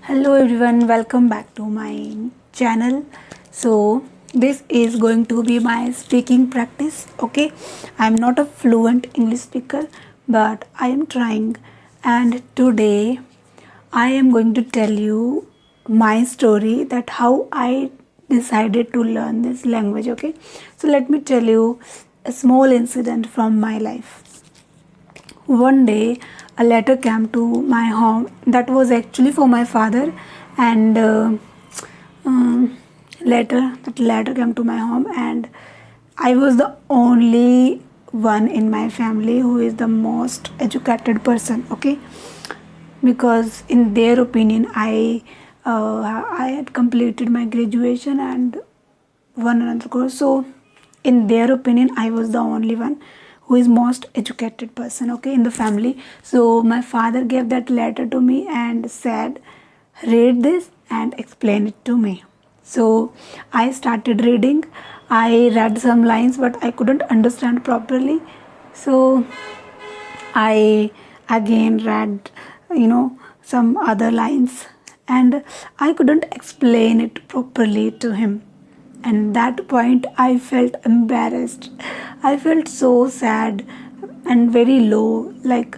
Hello everyone, welcome back to my channel. So this is going to be my speaking practice. Okay, I'm not a fluent English speaker, but I am trying, and today I am going to tell you my story, that how I decided to learn this language. Okay, so let me tell you a small incident from my life. One day a letter came to my home that was actually for my father, and um, letter came to my home, and I was the only one in my family who is the most educated person. Okay, because in their opinion I had completed my graduation and one another course. So in their opinion I was the only one who is most educated person, okay, in the family. So my father gave that letter to me and said, read this and explain it to me. So I started reading. I read some lines but I couldn't understand properly. So I again read, some other lines, and I couldn't explain it properly to him. And that point I felt embarrassed. I felt so sad and very low. Like,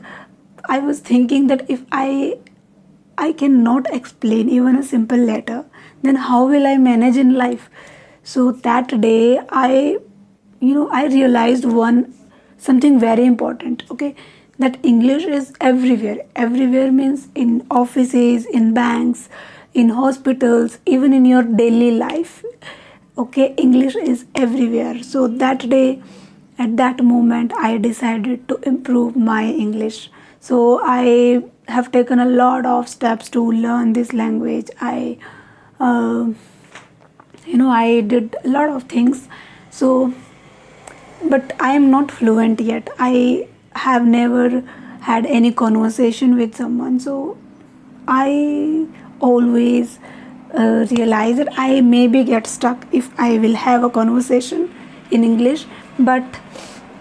I was thinking that if I cannot explain even a simple letter, then how will I manage in life? So that day I realized one something very important, okay, that English is everywhere. Everywhere means in offices, in banks, in hospitals, even in your daily life. Okay, English is everywhere. So that day, at that moment, I decided to improve my English. So I have taken a lot of steps to learn this language. Uh, I did a lot of things. So, but I am not fluent yet. I have never had any conversation with someone. So I always realize that I maybe get stuck if I will have a conversation in English. But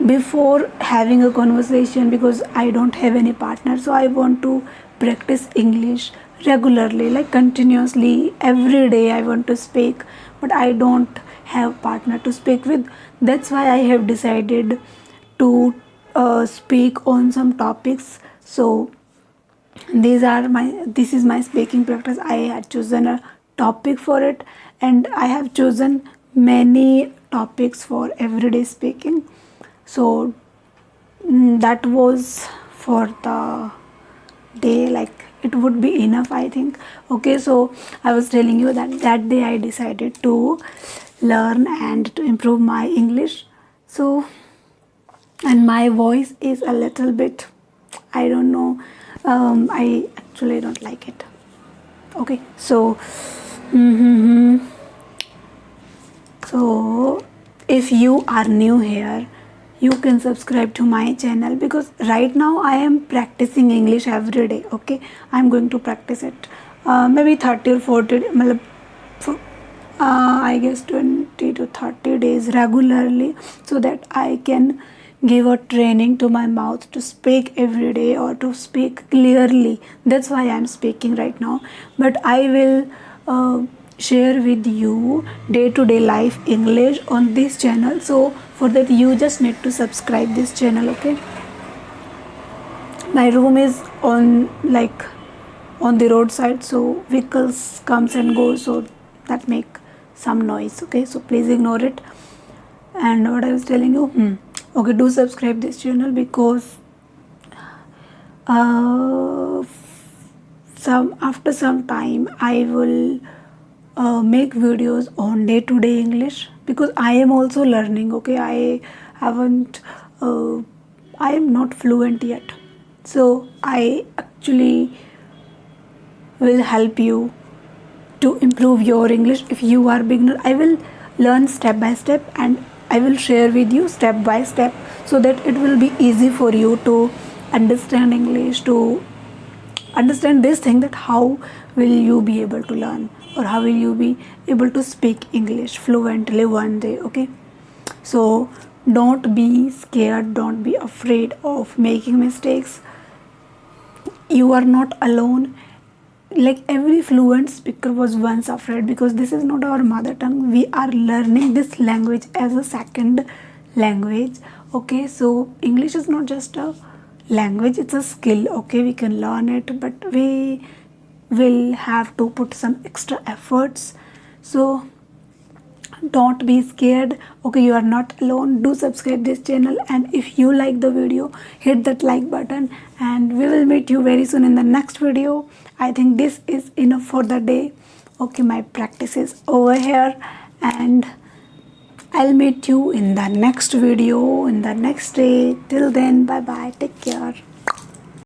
before having a conversation, because I don't have any partner, so I want to practice English regularly, like continuously. Every day I want to speak, but I don't have partner to speak with. That's why I have decided to speak on some topics. So this is my speaking practice. I had chosen a topic for it, and I have chosen many topics for everyday speaking. So that was for the day, like it would be enough, I think. Okay, so I was telling you that that day I decided to learn and to improve my English. So, and my voice is a little bit, I don't know, I actually don't like it. Okay, so so if you are new here, you can subscribe to my channel, because right now I am practicing English every day. Okay, I'm going to practice it maybe 30 or 40, I guess 20 to 30 days regularly, so that I can give a training to my mouth to speak every day or to speak clearly. That's why I'm speaking right now. But I will share with you day to day life English on this channel. So for that you just need to subscribe this channel. Okay, my room is on the roadside, so vehicles comes and goes, so that make some noise. Okay, so please ignore it. And what I was telling you, okay, do subscribe this channel, because after some time I will make videos on day to day English, because I am also learning. Okay, haven't I am not fluent yet, so I actually will help you to improve your English. If you are beginner, I will learn step by step, and I will share with you step by step, so that it will be easy for you to understand English, to understand this thing, that how will you be able to learn, or how will you be able to speak English fluently one day. Okay, so don't be scared, don't be afraid of making mistakes. You are not alone. like every fluent speaker was once afraid, because this is not our mother tongue. We are learning this language as a second language. Okay, so English is not just a language, it's a skill. Okay, we can learn it, but we will have to put some extra efforts. So don't be scared. Okay, you are not alone. Do subscribe this channel, and if you like the video, hit that like button, and we will meet you very soon in the next video. I think this is enough for the day. Okay, my practice is over here, and I'll meet you in the next video in the next day. Till then, bye bye, take care.